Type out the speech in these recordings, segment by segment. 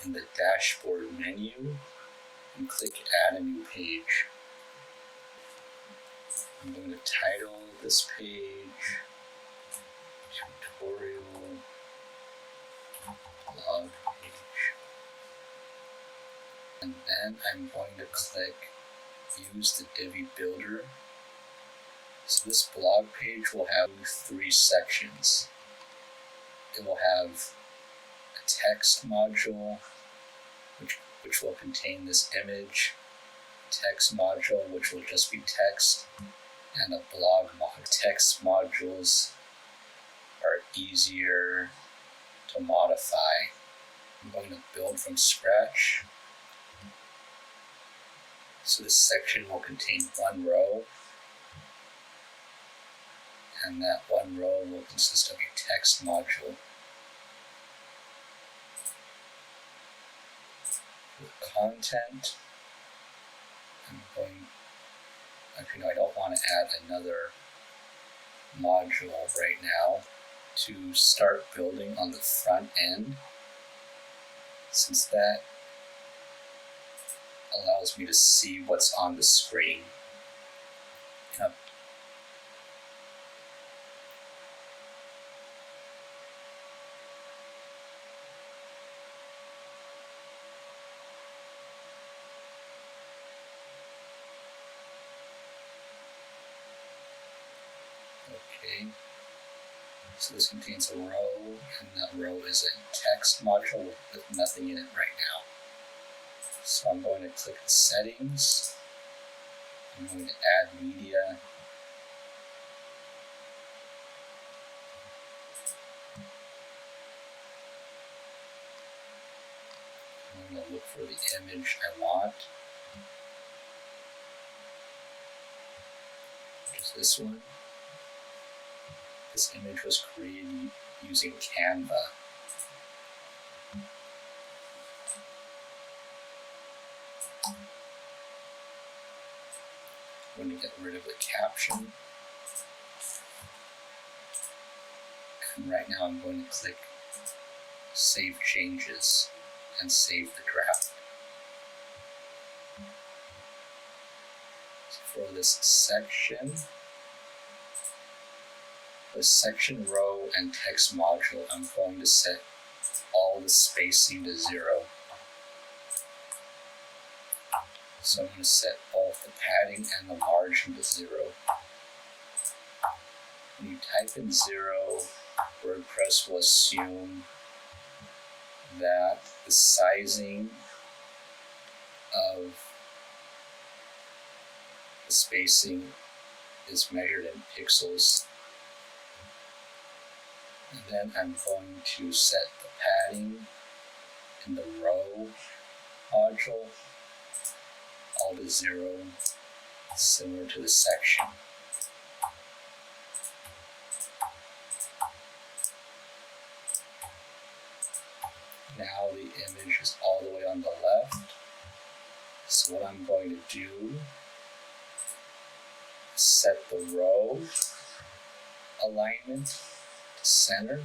in the dashboard menu and click Add a New Page. I'm going to title this page Tutorial Blog Page. And then I'm going to click Use the Divi Builder. So this blog page will have 3 sections. It will have a text module, which will contain this image, text module, which will just be text, and a blog module. Text modules are easier to modify. I'm going to build from scratch. So this section will contain 1 row, and that 1 row will consist of a text module. For the content, I don't want to add another module right now. To start building on the front end, since that allows me to see what's on the screen. Okay, so this contains a row, and that row is a text module with nothing in it right now. So I'm going to click Settings. I'm going to add media. I'm going to look for the image I want, which is this one. This image was created using Canva. I'm going to get rid of the caption. And right now I'm going to click Save Changes and save the draft. So for this section row and text module, I'm going to set all the spacing to 0. So I'm going to set both the padding and the margin to 0. When you type in 0, WordPress will assume that the sizing of the spacing is measured in pixels. And then I'm going to set the padding in the row module all to 0, similar to the section. Now the image is all the way on the left. So what I'm going to do is set the row alignment to center.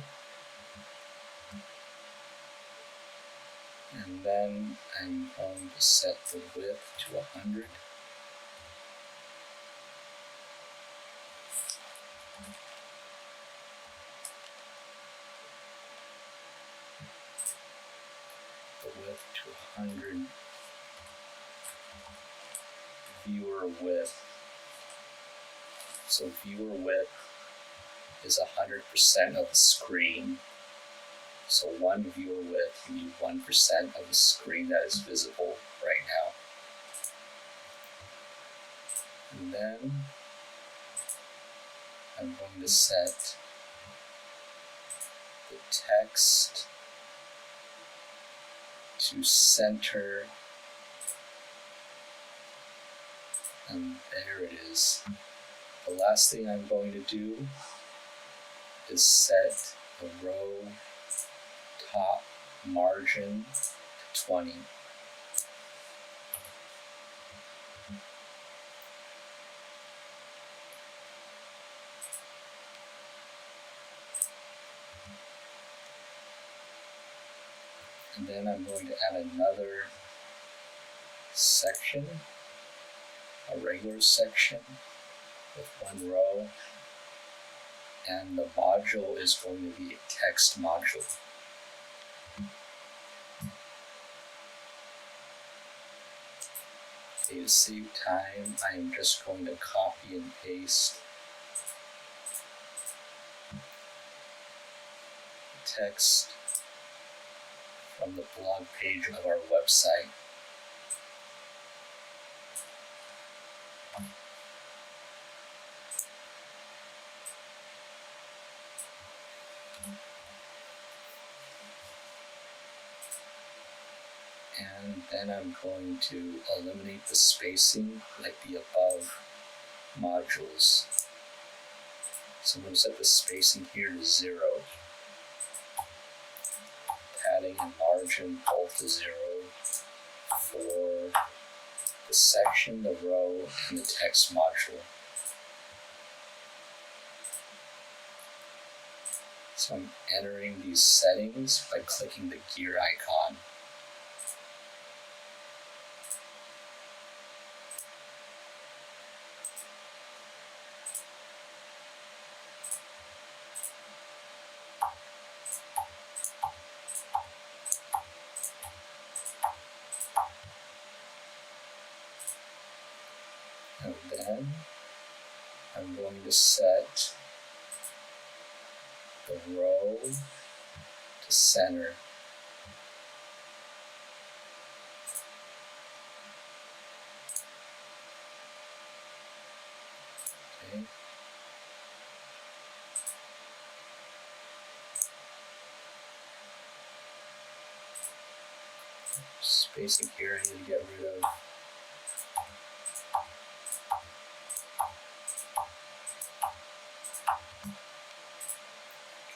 And then I'm going to set the width to 100. The width to 100. Viewer width. So viewer width is 100% of the screen. So one viewer width, you need 1% of the screen that is visible right now. And then I'm going to set the text to center, and there it is. The last thing I'm going to do is set the row top margin to 20. And then I'm going to add another section, a regular section with one row, and the module is going to be a text module. Okay, to save time, I am just going to copy and paste the text from the blog page of our website. And then I'm going to eliminate the spacing like the above modules. So I'm going to set the spacing here to 0. Padding and margin both to 0 for the section, the row, and the text module. So I'm entering these settings by clicking the gear icon. And then I'm going to set the row to center. Okay. Spacing here I need to get rid of.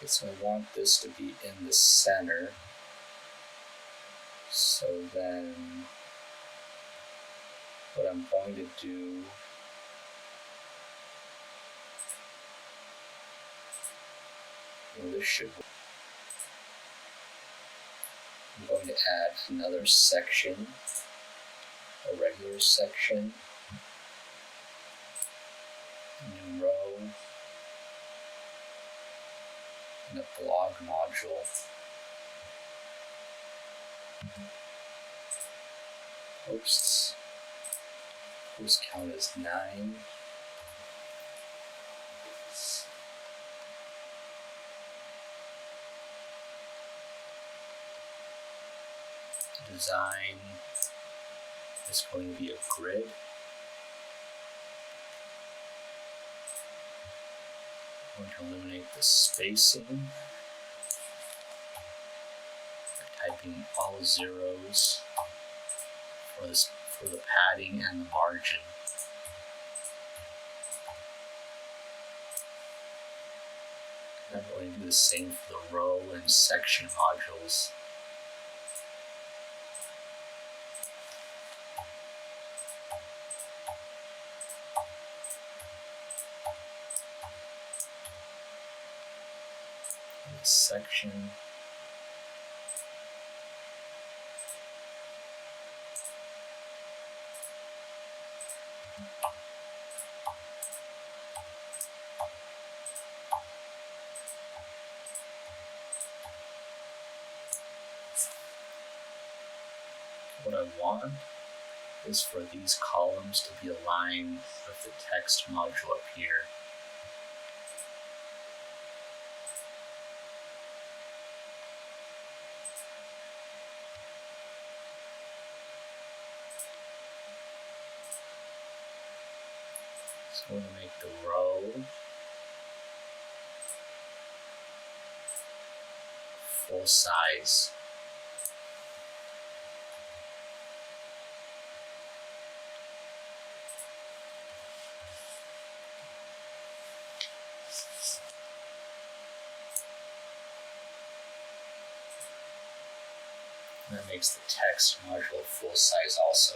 Okay, so I want this to be in the center. So then what I'm going to do this should I'm going to add another section, a regular section, a new row, and a blog module. Posts count as 9. Design is going to be a grid. I'm going to eliminate the spacing by typing all zeros for the padding and the margin. And I'm going to do the same for the row and section modules. Section. What I want is for these columns to be aligned with the text module up here. So I'm going to make the row full size. And that makes the text module full size also.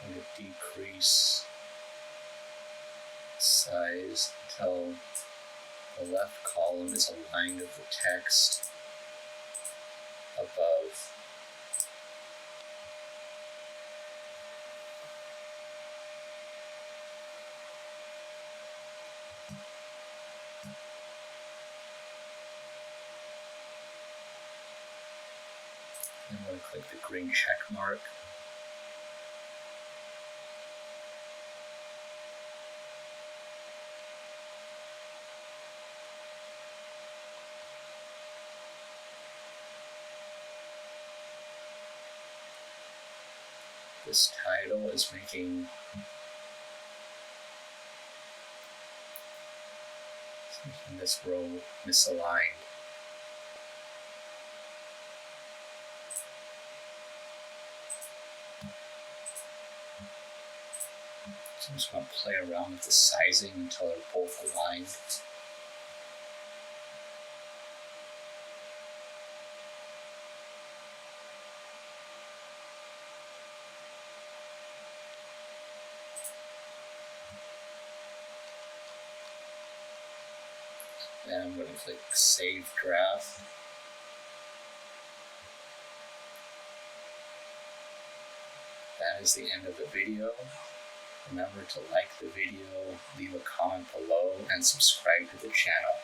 I'm going to decrease size until the left column is aligned with the text above. I'm going to click the green check mark. This title is making this row misaligned. So I'm just going to play around with the sizing until they're both aligned. Then I'm going to click Save Draft. That is the end of the video. Remember to like the video, leave a comment below, and subscribe to the channel.